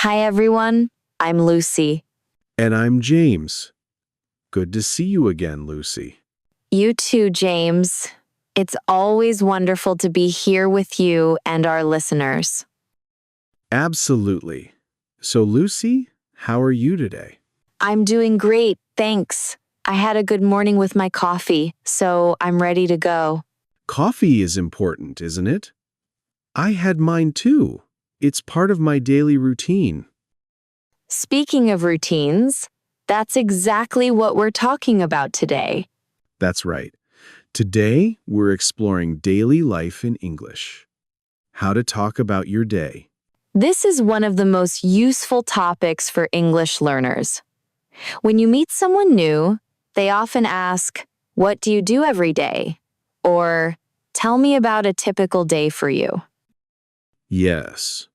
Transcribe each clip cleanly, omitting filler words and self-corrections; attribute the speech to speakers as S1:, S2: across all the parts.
S1: Hi, everyone. I'm Lucy.
S2: And I'm James. Good to see you again, Lucy.
S1: You too, James. It's always wonderful to be here with you and our listeners.
S2: Absolutely. So, Lucy, how are you today?
S1: I'm doing great, thanks. I had a good morning with my coffee, so I'm ready to go.
S2: Coffee is important, isn't it? I had mine too. It's part of my daily routine.
S1: Speaking of routines, that's exactly what we're talking about today.
S2: That's right. Today, we're exploring daily life in English. How to talk about your day.
S1: This is one of the most useful topics for English learners. When you meet someone new, they often ask, "What do you do every day?" Or, "Tell me about a typical day for you."
S2: Yes.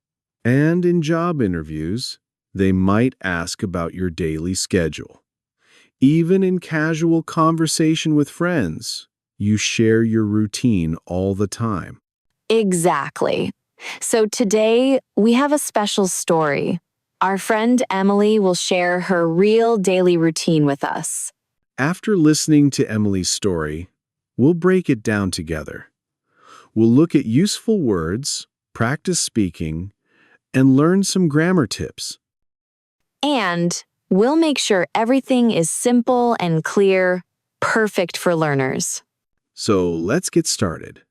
S2: And in job interviews, they might ask about your daily schedule. Even in casual conversation with friends, you share your routine all the time.
S1: Exactly. So today, we have a special story. Our friend Emily will share her real daily routine with us.
S2: After listening to Emily's story, we'll break it down together. We'll look at useful words, practice speaking, and learn some grammar tips.
S1: And we'll make sure everything is simple and clear, perfect for learners.
S2: So let's get started.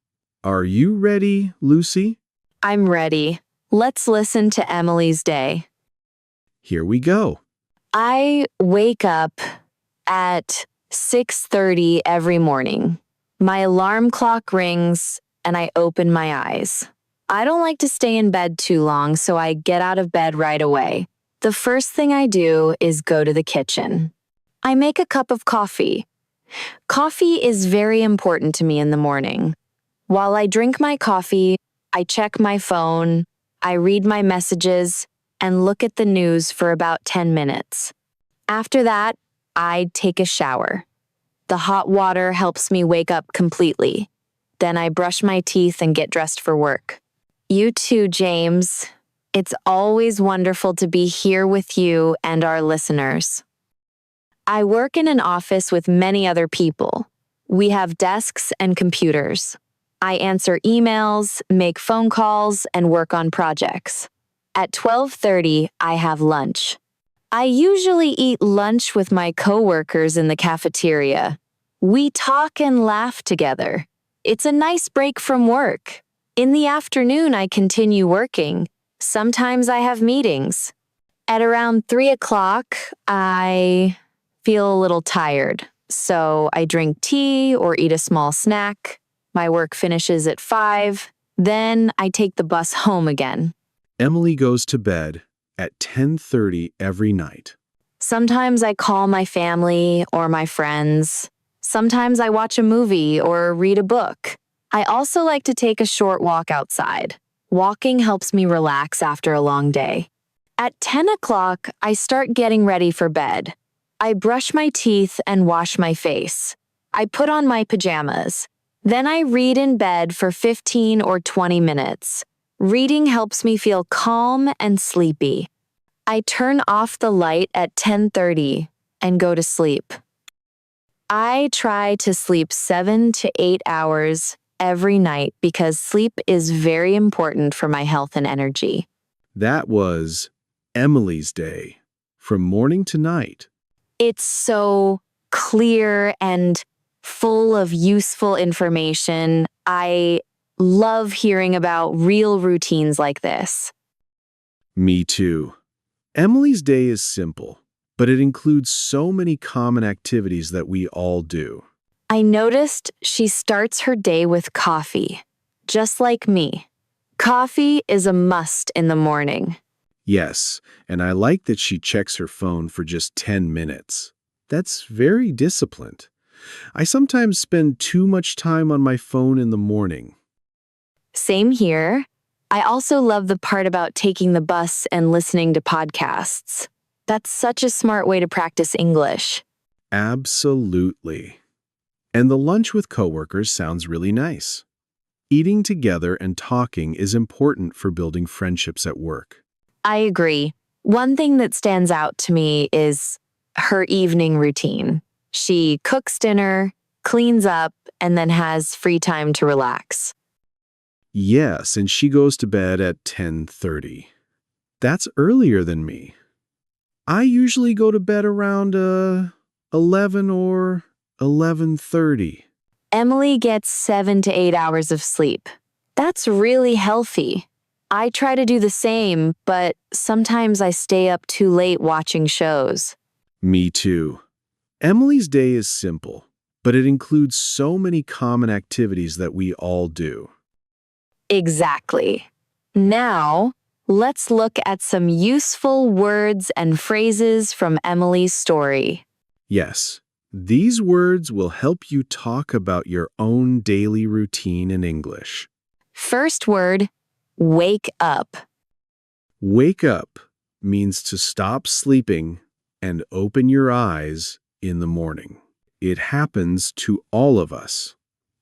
S2: Are you ready, Lucy?
S1: I'm ready. Let's listen to Emily's day.
S2: Here we go.
S1: I wake up at 6:30 every morning. My alarm clock rings and I open my eyes. I don't like to stay in bed too long, so I get out of bed right away. The first thing I do is go to the kitchen. I make a cup of coffee. Coffee is very important to me in the morning. While I drink my coffee, I check my phone, I read my messages, and look at the news for about 10 minutes. After that, I take a shower. The hot water helps me wake up completely. Then I brush my teeth and get dressed for work. You too, James. It's always wonderful to be here with you and our listeners. I work in an office with many other people. We have desks and computers. I answer emails, make phone calls, and work on projects. At 12:30, I have lunch. I usually eat lunch with my coworkers in the cafeteria. We talk and laugh together. It's a nice break from work. In the afternoon, I continue working. Sometimes I have meetings. At around 3 o'clock, I feel a little tired, so I drink tea or eat a small snack. My work finishes at 5. Then I take the bus home again.
S2: Emily goes to bed at 10:30 every night.
S1: Sometimes I call my family or my friends. Sometimes I watch a movie or read a book. I also like to take a short walk outside. Walking helps me relax after a long day. At 10 o'clock, I start getting ready for bed. I brush my teeth and wash my face. I put on my pajamas. Then I read in bed for 15 or 20 minutes. Reading helps me feel calm and sleepy. I turn off the light at 10:30 and go to sleep. I try to sleep 7 to 8 hours every night because sleep is very important for my health and energy.
S2: That was Emily's day, from morning to night.
S1: It's so clear and full of useful information. I love hearing about real routines like this.
S2: Me too. Emily's day is simple, but it includes so many common activities that we all do.
S1: I noticed she starts her day with coffee, just like me. Coffee is a must in the morning.
S2: Yes, and I like that she checks her phone for just 10 minutes. That's very disciplined. I sometimes spend too much time on my phone in the morning.
S1: Same here. I also love the part about taking the bus and listening to podcasts. That's such a smart way to practice English.
S2: Absolutely. And the lunch with coworkers sounds really nice. Eating together and talking is important for building friendships at work.
S1: I agree. One thing that stands out to me is her evening routine. She cooks dinner, cleans up, and then has free time to relax.
S2: Yes, and she goes to bed at 10:30. That's earlier than me. I usually go to bed around 11 or 11:30.
S1: Emily gets 7 to 8 hours of sleep. That's really healthy. I try to do the same, but sometimes I stay up too late watching shows.
S2: Me too. Emily's day is simple, but it includes so many common activities that we all do.
S1: Exactly. Now, let's look at some useful words and phrases from Emily's story.
S2: Yes, these words will help you talk about your own daily routine in English.
S1: First word, wake up.
S2: Wake up means to stop sleeping and open your eyes in the morning. It happens to all of us.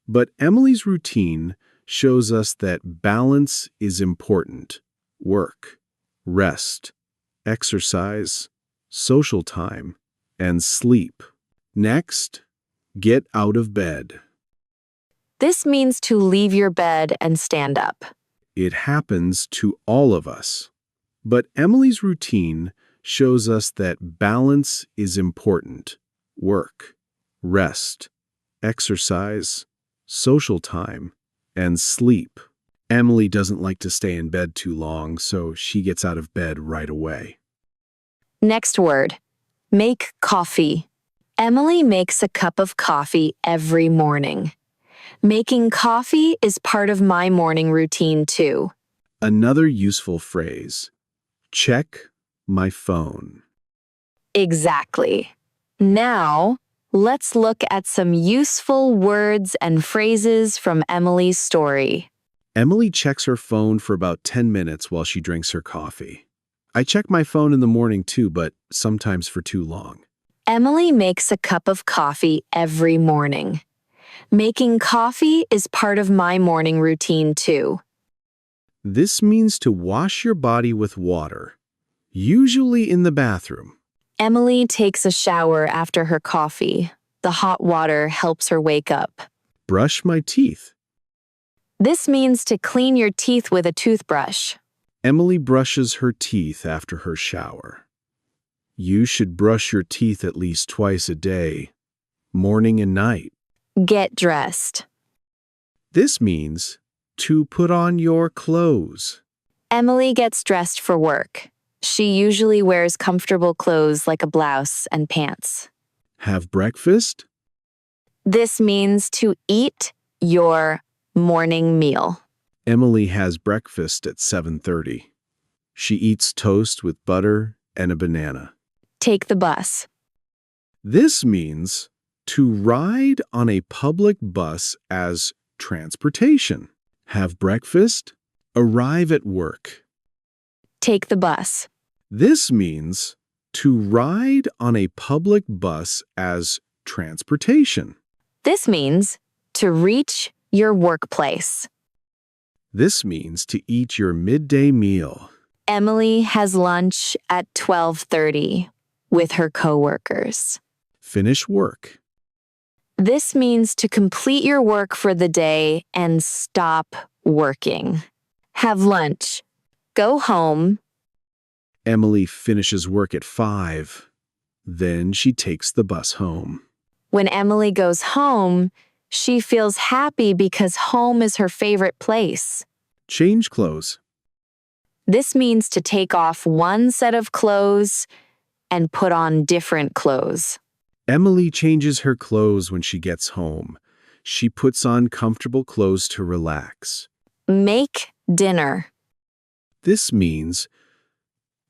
S2: But Emily's routine shows us that balance is important. Work, rest, exercise, social time, and sleep. Next, get out of bed.
S1: This means to leave your bed and stand up.
S2: It happens to all of us. But Emily's routine shows us that balance is important. Work, rest, exercise, social time, and sleep. Emily doesn't like to stay in bed too long, so she gets out of bed right away.
S1: Next word, make coffee. Emily makes a cup of coffee every morning. Making coffee is part of my morning routine too.
S2: Another useful phrase, check my phone.
S1: Exactly. Now, let's look at some useful words and phrases from Emily's story.
S2: Emily checks her phone for about 10 minutes while she drinks her coffee. I check my phone in the morning too, but sometimes for too long.
S1: Emily makes a cup of coffee every morning. Making coffee is part of my morning routine too.
S2: This means to wash your body with water, usually in the bathroom.
S1: Emily takes a shower after her coffee. The hot water helps her wake up.
S2: Brush my teeth.
S1: This means to clean your teeth with a toothbrush.
S2: Emily brushes her teeth after her shower. You should brush your teeth at least twice a day, morning and night.
S1: Get dressed.
S2: This means to put on your clothes.
S1: Emily gets dressed for work. She usually wears comfortable clothes like a blouse and pants.
S2: Have breakfast.
S1: This means to eat your morning meal.
S2: Emily has breakfast at 7:30. She eats toast with butter and a banana.
S1: Take the bus.
S2: This means to ride on a public bus as transportation. Have breakfast. Arrive at work.
S1: Take the bus.
S2: This means to ride on a public bus as transportation.
S1: This means to reach your workplace.
S2: This means to eat your midday meal.
S1: Emily has lunch at 12:30 with her coworkers.
S2: Finish work.
S1: This means to complete your work for the day and stop working. Have lunch. Go home.
S2: Emily finishes work at 5. Then she takes the bus home.
S1: When Emily goes home, she feels happy because home is her favorite place.
S2: Change clothes.
S1: This means to take off one set of clothes and put on different clothes.
S2: Emily changes her clothes when she gets home. She puts on comfortable clothes to relax.
S1: Make dinner.
S2: This means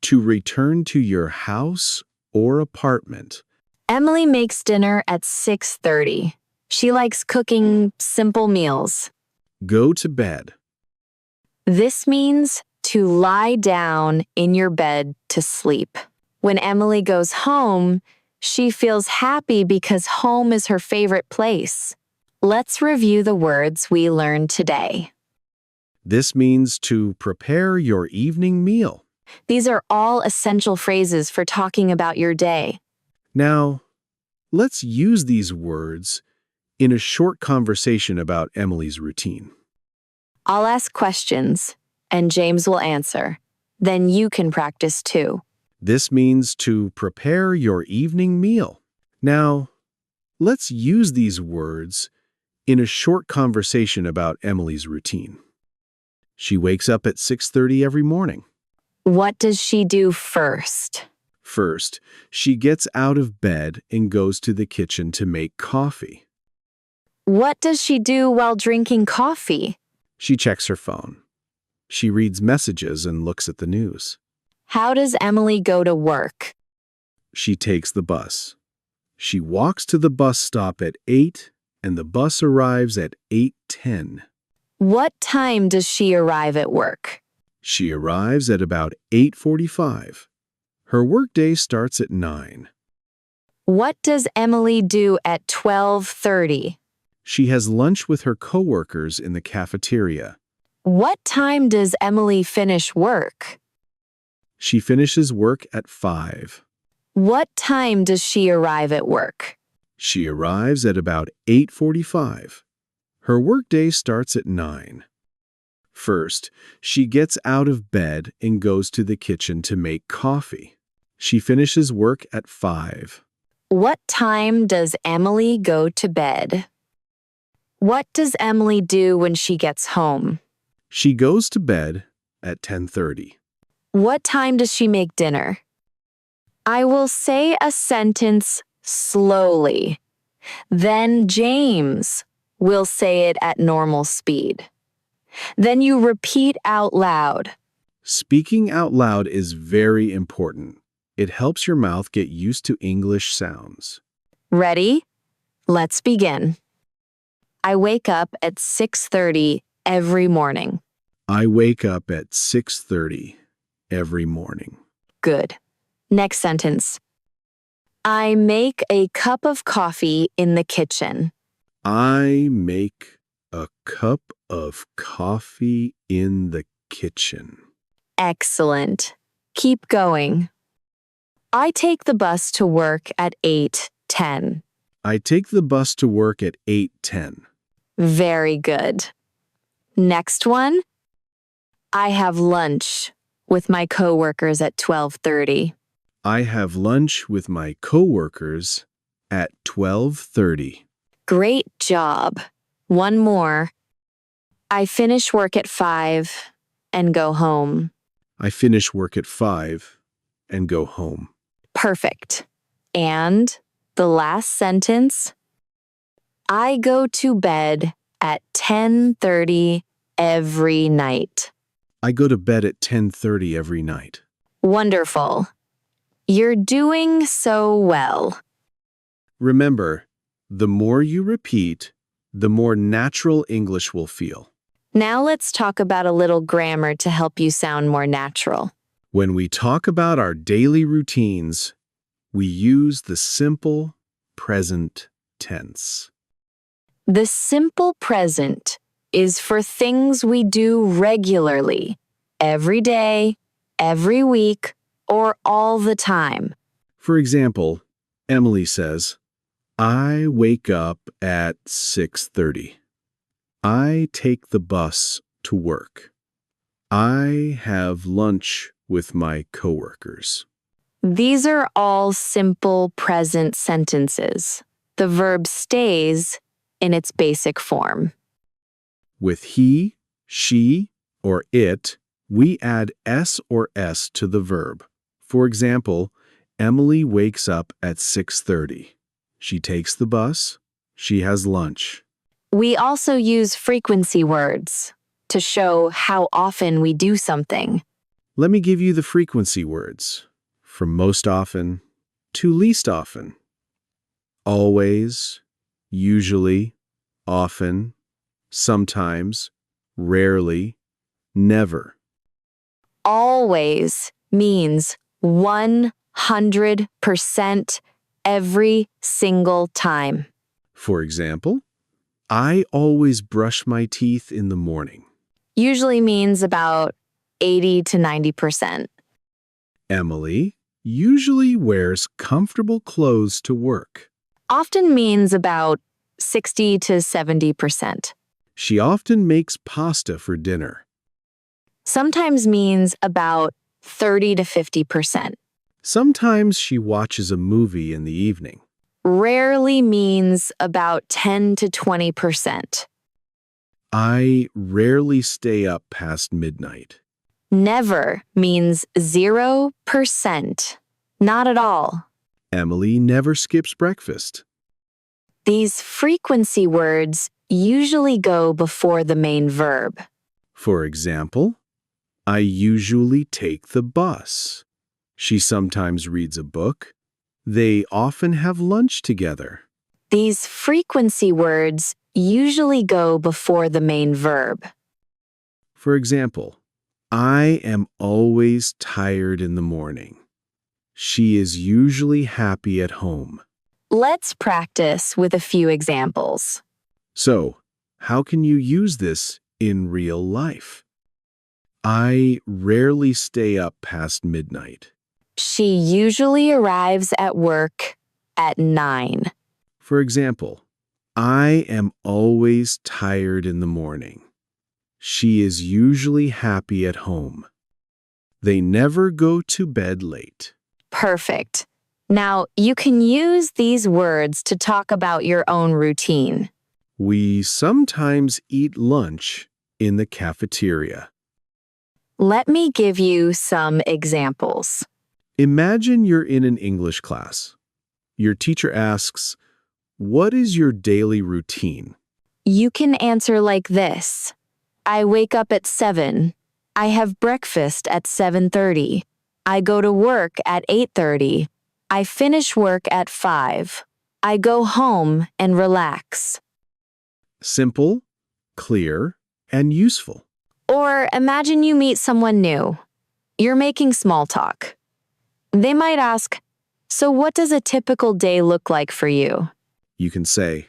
S2: to return to your house or apartment.
S1: Emily makes dinner at 6:30. She likes cooking simple meals.
S2: Go to bed.
S1: This means to lie down in your bed to sleep. When Emily goes home, she feels happy because home is her favorite place. Let's review the words we learned today.
S2: This means to prepare your evening meal.
S1: These are all essential phrases for talking about your day.
S2: Now, let's use these words in a short conversation about Emily's routine.
S1: I'll ask questions, and James will answer. Then you can practice too.
S2: This means to prepare your evening meal. Now, let's use these words in a short conversation about Emily's routine. She wakes up at 6:30 every morning.
S1: What does she do first?
S2: First, she gets out of bed and goes to the kitchen to make coffee.
S1: What does she do while drinking coffee?
S2: She checks her phone. She reads messages and looks at the news.
S1: How does Emily go to work?
S2: She takes the bus. She walks to the bus stop at 8, and the bus arrives at 8:10.
S1: What time does she arrive at work?
S2: She arrives at about 8:45. Her workday starts at 9.
S1: What does Emily do at 12:30?
S2: She has lunch with her coworkers in the cafeteria.
S1: What time does Emily finish work?
S2: She finishes work at 5.
S1: What time does she arrive at work?
S2: She arrives at about 8:45. Her workday starts at 9. First, she gets out of bed and goes to the kitchen to make coffee. She finishes work at 5.
S1: What time does Emily go to bed? What does Emily do when she gets home?
S2: She goes to bed at 10:30.
S1: What time does she make dinner? I will say a sentence slowly. Then James will say it at normal speed. Then you repeat out loud.
S2: Speaking out loud is very important. It helps your mouth get used to English sounds.
S1: Ready? Let's begin. I wake up at 6:30 every morning.
S2: I wake up at 6:30 every morning.
S1: Good. Next sentence. I make a cup of coffee in the kitchen.
S2: I make a cup of coffee in the kitchen.
S1: Excellent. Keep going. I take the bus to work at 8:10.
S2: I take the bus to work at 8:10.
S1: Very good. Next one. I have lunch with my coworkers at 12:30.
S2: I have lunch with my coworkers at 12:30.
S1: Great job. One more. I finish work at 5 and go home.
S2: I finish work at 5 and go home.
S1: Perfect. And the last sentence. I go to bed at 10:30 every night.
S2: I go to bed at 10:30 every night.
S1: Wonderful. You're doing so well.
S2: Remember, the more you repeat, the more natural English will feel.
S1: Now let's talk about a little grammar to help you sound more natural.
S2: When we talk about our daily routines, we use the simple present tense.
S1: The simple present is for things we do regularly, every day, every week, or all the time.
S2: For example, Emily says, I wake up at 6:30. I take the bus to work. I have lunch with my coworkers.
S1: These are all simple present sentences. The verb stays in its basic form.
S2: With he, she, or it, we add s or s to the verb. For example, Emily wakes up at 6:30. She takes the bus. She has lunch.
S1: We also use frequency words to show how often we do something.
S2: Let me give you the frequency words. From most often to least often. Always, usually, often, sometimes, rarely, never.
S1: Always means 100% every single time.
S2: For example, I always brush my teeth in the morning.
S1: Usually means about 80 to 90%.
S2: Emily usually wears comfortable clothes to work.
S1: Often means about 60 to 70%.
S2: She often makes pasta for dinner.
S1: Sometimes means about 30 to 50%.
S2: Sometimes she watches a movie in the evening.
S1: Rarely means about 10 to 20%.
S2: I rarely stay up past midnight.
S1: Never means 0%. Not at all.
S2: Emily never skips breakfast.
S1: These frequency words usually go before the main verb.
S2: For example, I usually take the bus. She sometimes reads a book. They often have lunch together.
S1: These frequency words usually go before the main verb.
S2: For example, I am always tired in the morning. She is usually happy at home.
S1: Let's practice with a few examples.
S2: So, how can you use this in real life? I rarely stay up past midnight.
S1: She usually arrives at work at 9.
S2: For example, I am always tired in the morning. She is usually happy at home. They never go to bed late.
S1: Perfect. Now, you can use these words to talk about your own routine.
S2: We sometimes eat lunch in the cafeteria.
S1: Let me give you some examples.
S2: Imagine you're in an English class. Your teacher asks, "What is your daily routine?"
S1: You can answer like this. I wake up at 7. I have breakfast at 7:30. I go to work at 8:30. I finish work at 5. I go home and relax.
S2: Simple, clear, and useful.
S1: Or imagine you meet someone new. You're making small talk. They might ask, so what does a typical day look like for you?
S2: You can say,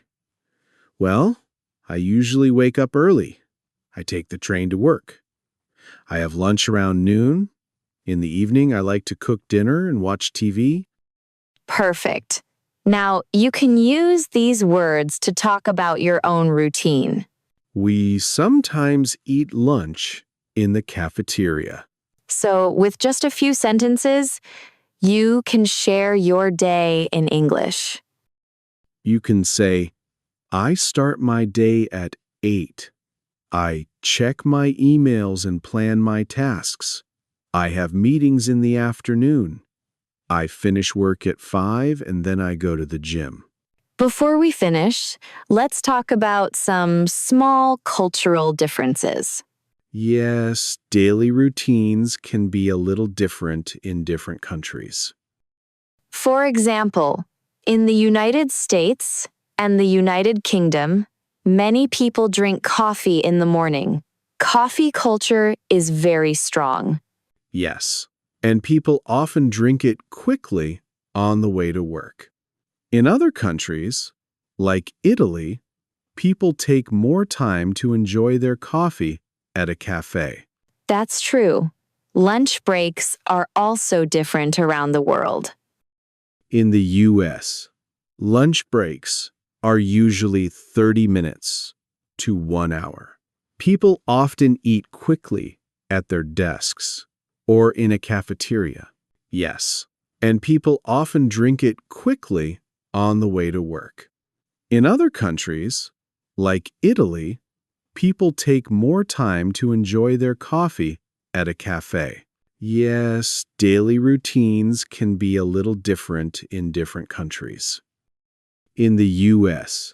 S2: "Well, I usually wake up early. I take the train to work. I have lunch around noon. In the evening, I like to cook dinner and watch TV."
S1: Perfect. Now, you can use these words to talk about your own routine.
S2: We sometimes eat lunch in the cafeteria.
S1: So, with just a few sentences, you can share your day in English.
S2: You can say, "I start my day at 8. I check my emails and plan my tasks. I have meetings in the afternoon. I finish work at 5 and then I go to the gym."
S1: Before we finish, let's talk about some small cultural differences.
S2: Yes, daily routines can be a little different in different countries.
S1: For example, in the United States and the United Kingdom, many people drink coffee in the morning. Coffee culture is very strong.
S2: Yes, and people often drink it quickly on the way to work. In other countries, like Italy, people take more time to enjoy their coffee at a cafe.
S1: That's true. Lunch breaks are also different around the world.
S2: In the US, lunch breaks are usually 30 minutes to 1 hour. People often eat quickly at their desks or in a cafeteria. Yes, and people often drink it quickly on the way to work. In other countries, like Italy, people take more time to enjoy their coffee at a cafe. Yes, daily routines can be a little different in different countries. In the US,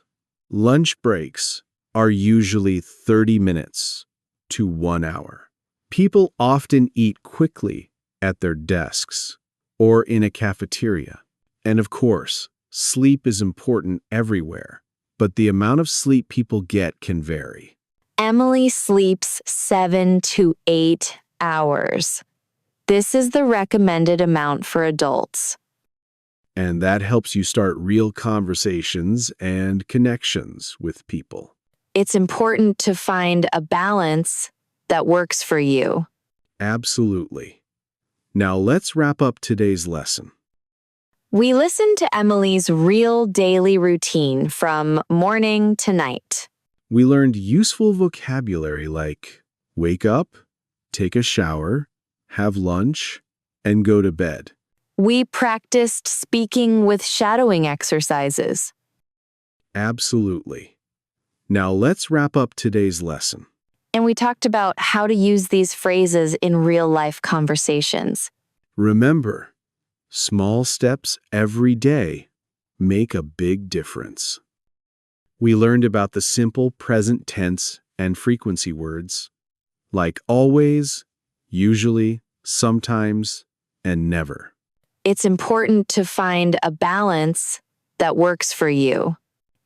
S2: lunch breaks are usually 30 minutes to 1 hour. People often eat quickly at their desks or in a cafeteria. And of course, sleep is important everywhere, but the amount of sleep people get can vary.
S1: Emily sleeps 7 to 8 hours. This is the recommended amount for adults.
S2: And that helps you start real conversations and connections with people.
S1: It's important to find a balance that works for you.
S2: Absolutely. Now let's wrap up today's lesson.
S1: We listened to Emily's real daily routine from morning to night.
S2: We learned useful vocabulary like wake up, take a shower, have lunch, and go to bed.
S1: We practiced speaking with shadowing exercises.
S2: Absolutely. Now let's wrap up today's lesson.
S1: And we talked about how to use these phrases in real-life conversations.
S2: Remember, small steps every day make a big difference. We learned about the simple present tense and frequency words, like always, usually, sometimes, and never.
S1: It's important to find a balance that works for you.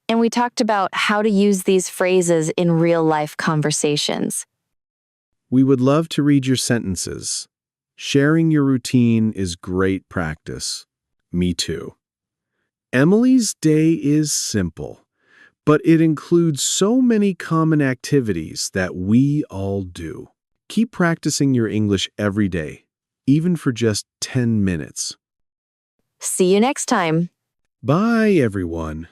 S1: And we talked about how to use these phrases in real-life conversations.
S2: We would love to read your sentences. Sharing your routine is great practice. Me too. Emily's day is simple, but it includes so many common activities that we all do. Keep practicing your English every day, even for just 10 minutes.
S1: See you next time.
S2: Bye, everyone.